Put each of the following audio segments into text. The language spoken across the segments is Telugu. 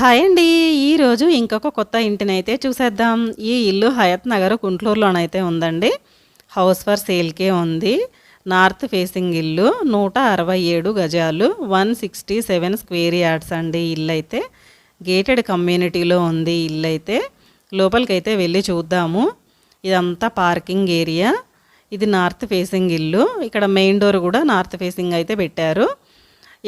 హాయ్ అండి. ఈరోజు ఇంకొక కొత్త ఇంటినైతే చూసేద్దాం. ఈ ఇల్లు హయత్ నగర్ గుంటూరులోనైతే ఉందండి. హౌస్ ఫర్ సేల్‌కే ఉంది. నార్త్ ఫేసింగ్ ఇల్లు. 167 గజాలు, 167 స్క్వేర్ యార్డ్స్ అండి ఇల్లైతే. గేటెడ్ కమ్యూనిటీలో ఉంది ఇల్లైతే. లోపలికైతే వెళ్ళి చూద్దాము. ఇదంతా పార్కింగ్ ఏరియా. ఇది నార్త్ ఫేసింగ్ ఇల్లు. ఇక్కడ మెయిన్ డోర్ కూడా నార్త్ ఫేసింగ్ అయితే పెట్టారు.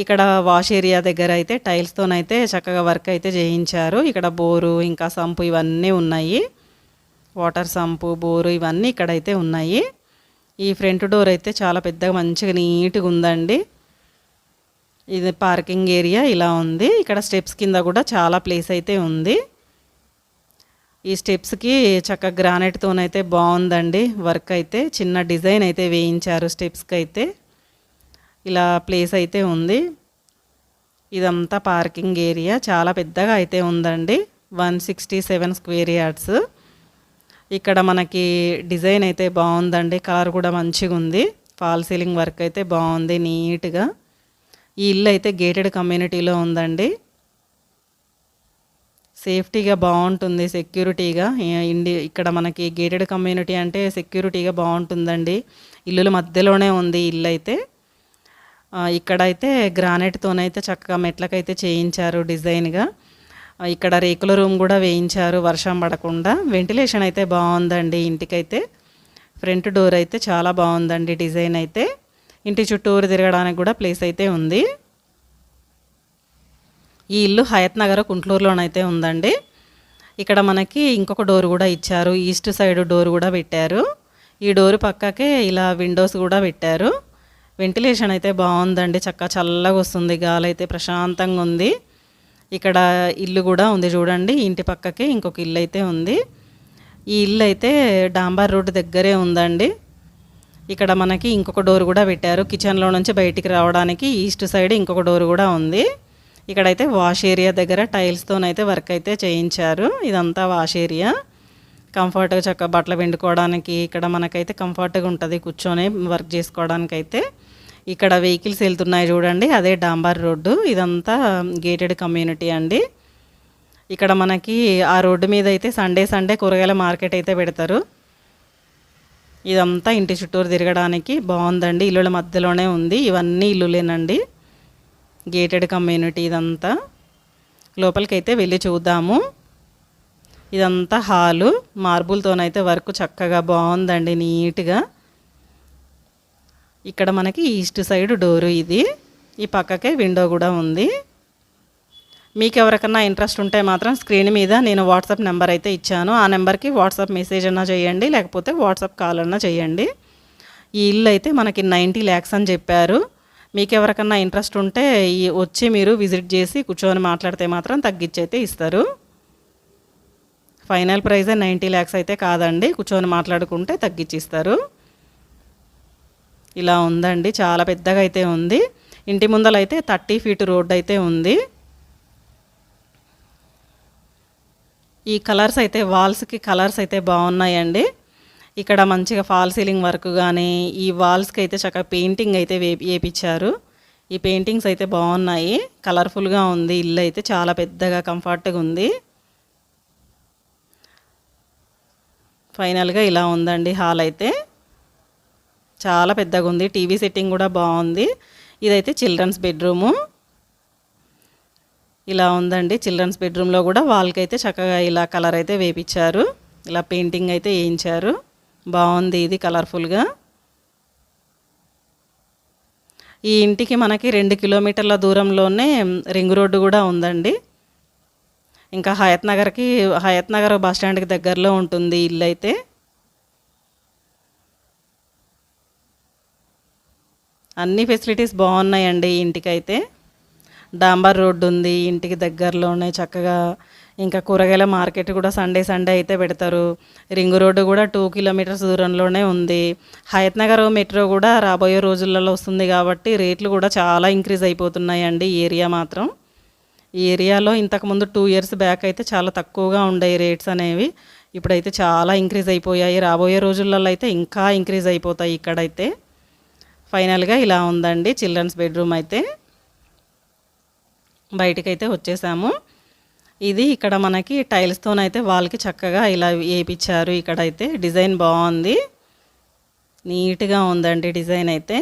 ఇక్కడ వాష్ ఏరియా దగ్గర అయితే టైల్స్తోనైతే చక్కగా వర్క్ అయితే చేయించారు. ఇక్కడ బోరు ఇంకా సంపు ఇవన్నీ ఉన్నాయి. వాటర్ సంపు, బోరు ఇవన్నీ ఇక్కడైతే ఉన్నాయి. ఈ ఫ్రంట్ డోర్ అయితే చాలా పెద్దగా మంచిగా నీట్గా ఉందండి. ఇది పార్కింగ్ ఏరియా ఇలా ఉంది. ఇక్కడ స్టెప్స్ కింద కూడా చాలా ప్లేస్ అయితే ఉంది. ఈ స్టెప్స్కి చక్కగా గ్రానైట్తోనైతే బాగుందండి వర్క్ అయితే. చిన్న డిజైన్ అయితే వేయించారు స్టెప్స్కి అయితే. ఇలా ప్లేస్ అయితే ఉంది. ఇదంతా పార్కింగ్ ఏరియా చాలా పెద్దగా అయితే ఉందండి. 167 స్క్వేర్ యార్డ్స్. ఇక్కడ మనకి డిజైన్ అయితే బాగుందండి. కలర్ కూడా మంచిగా ఉంది. ఫాల్ సీలింగ్ వర్క్ అయితే బాగుంది నీట్గా. ఈ ఇల్లు అయితే గేటెడ్ కమ్యూనిటీలో ఉందండి. సేఫ్టీగా బాగుంటుంది, సెక్యూరిటీగా. ఇక్కడ మనకి గేటెడ్ కమ్యూనిటీ అంటే సెక్యూరిటీగా బాగుంటుందండి. ఇల్లుల మధ్యలోనే ఉంది ఇల్లు అయితే. ఇక్కడైతే గ్రానైట్తోనైతే చక్కగా మెట్లకైతే చేయించారు డిజైన్గా. ఇక్కడ రేకుల రూమ్ కూడా వేయించారు వర్షం పడకుండా. వెంటిలేషన్ అయితే బాగుందండి ఇంటికైతే. ఫ్రంట్ డోర్ అయితే చాలా బాగుందండి డిజైన్ అయితే. ఇంటి చుట్టూరు తిరగడానికి కూడా ప్లేస్ అయితే ఉంది. ఈ ఇల్లు హయత్ నగర్ గుంటూరులోనైతే ఉందండి. ఇక్కడ మనకి ఇంకొక డోర్ కూడా ఇచ్చారు. ఈస్ట్ సైడ్ డోర్ కూడా పెట్టారు. ఈ డోర్ పక్కకే ఇలా విండోస్ కూడా పెట్టారు. వెంటిలేషన్ అయితే బాగుందండి. చక్కగా చల్లగా వస్తుంది, గాలి అయితే ప్రశాంతంగా ఉంది. ఇక్కడ ఇల్లు కూడా ఉంది చూడండి. ఇంటి పక్కకే ఇంకొక ఇల్లు అయితే ఉంది. ఈ ఇల్లు అయితే డాంబర్ రోడ్ దగ్గరే ఉందండి. ఇక్కడ మనకి ఇంకొక డోర్ కూడా పెట్టారు. కిచెన్లో నుంచి బయటికి రావడానికి ఈస్ట్ సైడ్ ఇంకొక డోర్ కూడా ఉంది. ఇక్కడైతే వాష్ ఏరియా దగ్గర టైల్స్తోనైతే వర్క్ అయితే చేయించారు. ఇదంతా వాష్ ఏరియా. కంఫర్ట్గా చక్కగా బట్టలు పిండుకోవడానికి ఇక్కడ మనకైతే కంఫర్ట్గా ఉంటుంది కూర్చొని వర్క్ చేసుకోవడానికైతే. ఇక్కడ వెహికల్స్ వెళ్తున్నాయి చూడండి, అదే డాంబర్ రోడ్డు. ఇదంతా గేటెడ్ కమ్యూనిటీ అండి. ఇక్కడ మనకి ఆ రోడ్డు మీద అయితే సండే కూరగాయల మార్కెట్ అయితే పెడతారు. ఇదంతా ఇంటి చుట్టూరు తిరగడానికి బాగుందండి. ఇల్లుల మధ్యలోనే ఉంది. ఇవన్నీ ఇల్లులేనండి, గేటెడ్ కమ్యూనిటీ ఇదంతా. లోపలికైతే వెళ్ళి చూద్దాము. ఇదంతా హాలు. మార్బుల్తోనైతే వర్క్ చక్కగా బాగుందండి నీట్గా. ఇక్కడ మనకి ఈస్ట్ సైడ్ డోరు ఇది. ఈ పక్కకే విండో కూడా ఉంది. మీకు ఎవరికన్నా ఇంట్రెస్ట్ ఉంటే మాత్రం స్క్రీన్ మీద నేను వాట్సాప్ నెంబర్ అయితే ఇచ్చాను. ఆ నెంబర్కి వాట్సాప్ మెసేజ్ అన్నా చేయండి, లేకపోతే వాట్సాప్ కాల్ అన్నా చేయండి. ఈ ఇల్లు అయితే మనకి 90 lakhs అని చెప్పారు. మీకు ఎవరికన్నా ఇంట్రెస్ట్ ఉంటే వచ్చి మీరు విజిట్ చేసి కూర్చొని మాట్లాడితే మాత్రం తగ్గించి అయితే ఇస్తారు. ఫైనల్ ప్రైజే 90 lakhs అయితే కాదండి, కూర్చొని మాట్లాడుకుంటే తగ్గించిస్తారు. ఇలా ఉందండి, చాలా పెద్దగా అయితే ఉంది. ఇంటి ముందలైతే 30 feet రోడ్ అయితే ఉంది. ఈ కలర్స్ అయితే వాల్స్కి కలర్స్ అయితే బాగున్నాయండి. ఇక్కడ మంచిగా ఫాల్ సీలింగ్ వర్క్ కానీ ఈ వాల్స్కి అయితే చక్కగా పెయింటింగ్ అయితే వేయించారు. ఈ పెయింటింగ్స్ అయితే బాగున్నాయి. కలర్ఫుల్గా ఉంది. ఇల్లు అయితే చాలా పెద్దగా కంఫర్ట్గా ఉంది. ఫైనల్గా ఇలా ఉందండి హాల్ అయితే. చాలా పెద్దగా ఉంది. టీవీ సెట్టింగ్ కూడా బాగుంది. ఇదైతే చిల్డ్రన్స్ బెడ్రూము. ఇలా ఉందండి. చిల్డ్రన్స్ బెడ్రూమ్లో కూడా వాల్కి అయితే చక్కగా ఇలా కలర్ అయితే వేయించారు. ఇలా పెయింటింగ్ అయితే వేయించారు. బాగుంది ఇది కలర్ఫుల్గా. ఈ ఇంటికి మనకి 2 kilometers దూరంలోనే రింగ్ రోడ్డు కూడా ఉందండి. ఇంకా హయత్ నగర్ బస్ స్టాండ్కి దగ్గరలో ఉంటుంది ఇల్లు అయితే. అన్ని ఫెసిలిటీస్ బాగున్నాయండి ఈ ఇంటికైతే. డాంబర్ రోడ్డు ఉంది ఇంటికి దగ్గరలోనే చక్కగా. ఇంకా కూరగాయల మార్కెట్ కూడా సండే అయితే పెడతారు. రింగ్ రోడ్డు కూడా 2 kilometers దూరంలోనే ఉంది. హయత్ నగర్ మెట్రో కూడా రాబోయే రోజులలో వస్తుంది కాబట్టి రేట్లు కూడా చాలా ఇంక్రీజ్ అయిపోతున్నాయండి ఈ ఏరియా మాత్రం. ఈ ఏరియాలో ఇంతకుముందు 2 years బ్యాక్ అయితే చాలా తక్కువగా ఉండేవి రేట్స్ అనేవి. ఇప్పుడైతే చాలా ఇంక్రీజ్ అయిపోయాయి. రాబోయే రోజులలో అయితే ఇంకా ఇంక్రీజ్ అయిపోతాయి ఇక్కడైతే. ఫైనల్గా ఇలా ఉందండి చిల్డ్రన్స్ బెడ్రూమ్ అయితే. బయటకైతే వచ్చేసాము. ఇది ఇక్కడ మనకి టైల్స్తోనైతే వాల్కి చక్కగా ఇలా వేయించారు. ఇక్కడైతే డిజైన్ బాగుంది, నీట్గా ఉందండి డిజైన్ అయితే.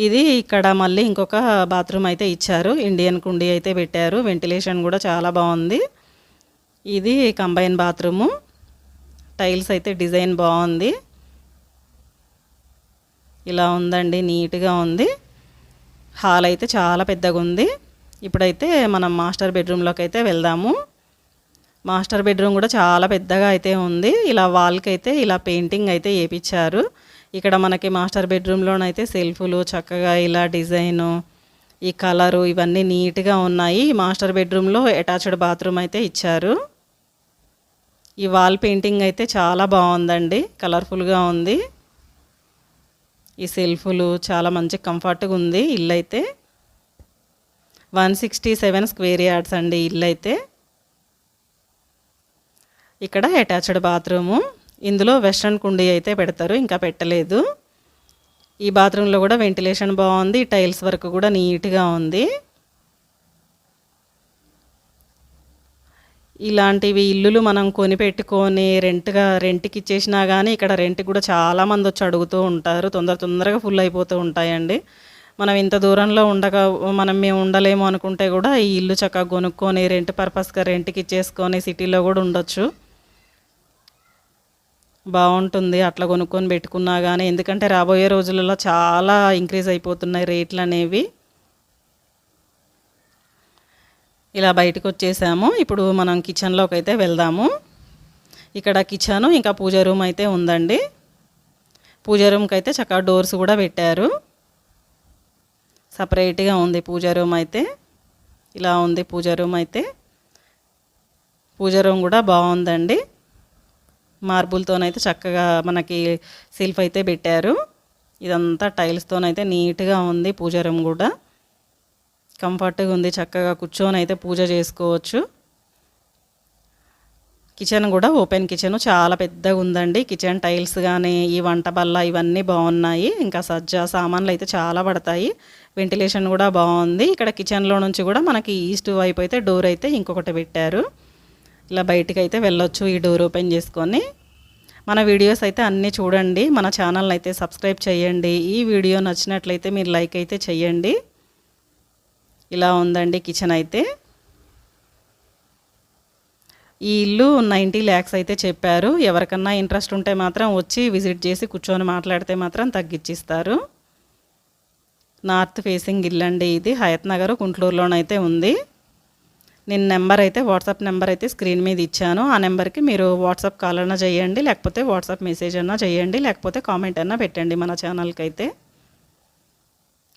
ఇది ఇక్కడ మళ్ళీ ఇంకొక బాత్రూమ్ అయితే ఇచ్చారు, ఇండియన్ కుండీ అయితే పెట్టారు, వెంటిలేషన్ కూడా చాలా బాగుంది. ఇది కంబైన్ బాత్రూము, టైల్స్ అయితే డిజైన్ బాగుంది, ఇలా ఉందండి, నీట్గా ఉంది. హాల్ అయితే చాలా పెద్దగా ఉంది. ఇప్పుడైతే మనం మాస్టర్ బెడ్రూమ్లోకి అయితే వెళ్దాము. మాస్టర్ బెడ్రూమ్ కూడా చాలా పెద్దగా అయితే ఉంది. ఇలా వాల్కి అయితే ఇలా పెయింటింగ్ అయితే వేయించారు. ఇక్కడ మనకి మాస్టర్ బెడ్రూమ్లోనైతే సెల్ఫ్లు చక్కగా ఇలా డిజైను, ఈ కలరు ఇవన్నీ నీట్గా ఉన్నాయి. మాస్టర్ బెడ్రూమ్లో అటాచ్డ్ బాత్రూమ్ అయితే ఇచ్చారు. ఈ వాల్ పెయింటింగ్ అయితే చాలా బాగుందండి, కలర్ఫుల్గా ఉంది. ఈ సెల్ఫ్లు చాలా మంచి కంఫర్ట్గా ఉంది. ఇల్లు అయితే 167 స్క్వేర్ యార్డ్స్ అండి ఇల్లు అయితే. ఇక్కడ అటాచ్డ్ బాత్రూము, ఇందులో వెస్ట్రన్ కుండీ అయితే పెడతారు, ఇంకా పెట్టలేదు. ఈ బాత్రూంలో కూడా వెంటిలేషన్ బాగుంది, టైల్స్ వర్క్ కూడా నీట్గా ఉంది. ఇలాంటివి ఇల్లులు మనం కొని పెట్టుకొని రెంట్కి ఇచ్చేసినా కానీ ఇక్కడ రెంట్ కూడా చాలామంది వచ్చి అడుగుతూ ఉంటారు. తొందరగా ఫుల్ అయిపోతూ ఉంటాయండి. మనం ఇంత దూరంలో మేము ఉండలేము అనుకుంటే కూడా ఈ ఇల్లు చక్కగా కొనుక్కొని రెంట్ పర్పస్గా రెంట్కి ఇచ్చేసుకొని సిటీలో కూడా ఉండొచ్చు, బాగుంటుంది అట్లా కొనుక్కొని పెట్టుకున్నా కానీ. ఎందుకంటే రాబోయే రోజులలో చాలా ఇంక్రీజ్ అయిపోతున్నాయి రేట్లు అనేవి. ఇలా బయటకు వచ్చేసాము. ఇప్పుడు మనం కిచెన్లోకి అయితే వెళ్దాము. ఇక్కడ కిచెను ఇంకా పూజ రూమ్ అయితే ఉందండి. పూజ రూమ్కి అయితే చక్కగా డోర్స్ కూడా పెట్టారు, సపరేట్గా ఉంది పూజ రూమ్ అయితే. ఇలా ఉంది పూజ రూమ్ అయితే. పూజ రూమ్ కూడా బాగుందండి, మార్బుల్తోనైతే చక్కగా మనకి సెల్ఫ్ అయితే పెట్టారు. ఇదంతా టైల్స్తోనైతే నీట్గా ఉంది. పూజ రూమ్ కూడా కంఫర్ట్గా ఉంది, చక్కగా కూర్చొని అయితే పూజ చేసుకోవచ్చు. కిచెన్ కూడా ఓపెన్ కిచెన్ చాలా పెద్దగా ఉందండి. కిచెన్ టైల్స్ కానీ ఈ వంట బల్ల ఇవన్నీ బాగున్నాయి. ఇంకా సజ్జా సామాన్లు అయితే చాలా పడతాయి. వెంటిలేషన్ కూడా బాగుంది. ఇక్కడ కిచెన్లో నుంచి కూడా మనకి ఈస్ట్ వైపు అయితే డోర్ అయితే ఇంకొకటి పెట్టారు. ఇలా బయటికి అయితే వెళ్ళొచ్చు ఈ డోర్ ఓపెన్ చేసుకొని. మన వీడియోస్ అయితే అన్నీ చూడండి, మన ఛానల్ అయితే సబ్స్క్రైబ్ చేయండి. ఈ వీడియో నచ్చినట్లయితే మీరు లైక్ అయితే చేయండి. ఇలా ఉందండి కిచెన్ అయితే. ఈ ఇల్లు 90 lakhs అయితే చెప్పారు. ఎవరికన్నా ఇంట్రెస్ట్ ఉంటే మాత్రం వచ్చి విజిట్ చేసి కూర్చొని మాట్లాడితే మాత్రం తగ్గించిస్తారు. నార్త్ ఫేసింగ్ ఇల్లు అండి ఇది. హయత్ నగర్ గుంటూరులోనైతే ఉంది. నేను నెంబర్ అయితే వాట్సాప్ నెంబర్ అయితే స్క్రీన్ మీద ఇచ్చాను. ఆ నెంబర్కి మీరు వాట్సాప్ కాల్ అన్నా చేయండి, లేకపోతే వాట్సాప్ మెసేజ్ అన్నా చేయండి, లేకపోతే కామెంట్ అన్నా పెట్టండి మన ఛానల్కి అయితే.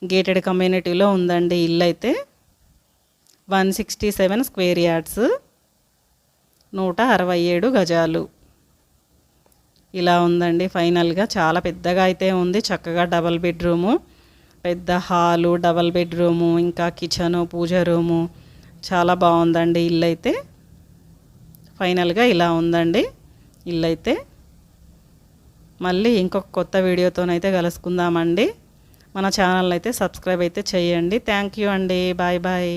గేటెడ్ కమ్యూనిటీలో ఉందండి ఇల్లు అయితే. 167 స్క్వేర్ యార్డ్స్, 167 గజాలు. ఇలా ఉందండి ఫైనల్గా. చాలా పెద్దగా అయితే ఉంది, చక్కగా డబల్ బెడ్రూము, పెద్ద హాలు, డబల్ బెడ్రూము, ఇంకా కిచెను, పూజ రూము, చాలా బాగుందండి ఇల్లు అయితే. ఫైనల్గా ఇలా ఉందండి ఇల్లు అయితే. మళ్ళీ ఇంకొక కొత్త వీడియోతోనైతే కలుసుకుందామండి. మన ఛానల్ అయితే సబ్స్క్రైబ్ అయితే చేయండి. థ్యాంక్ యూ అండి. Bye bye.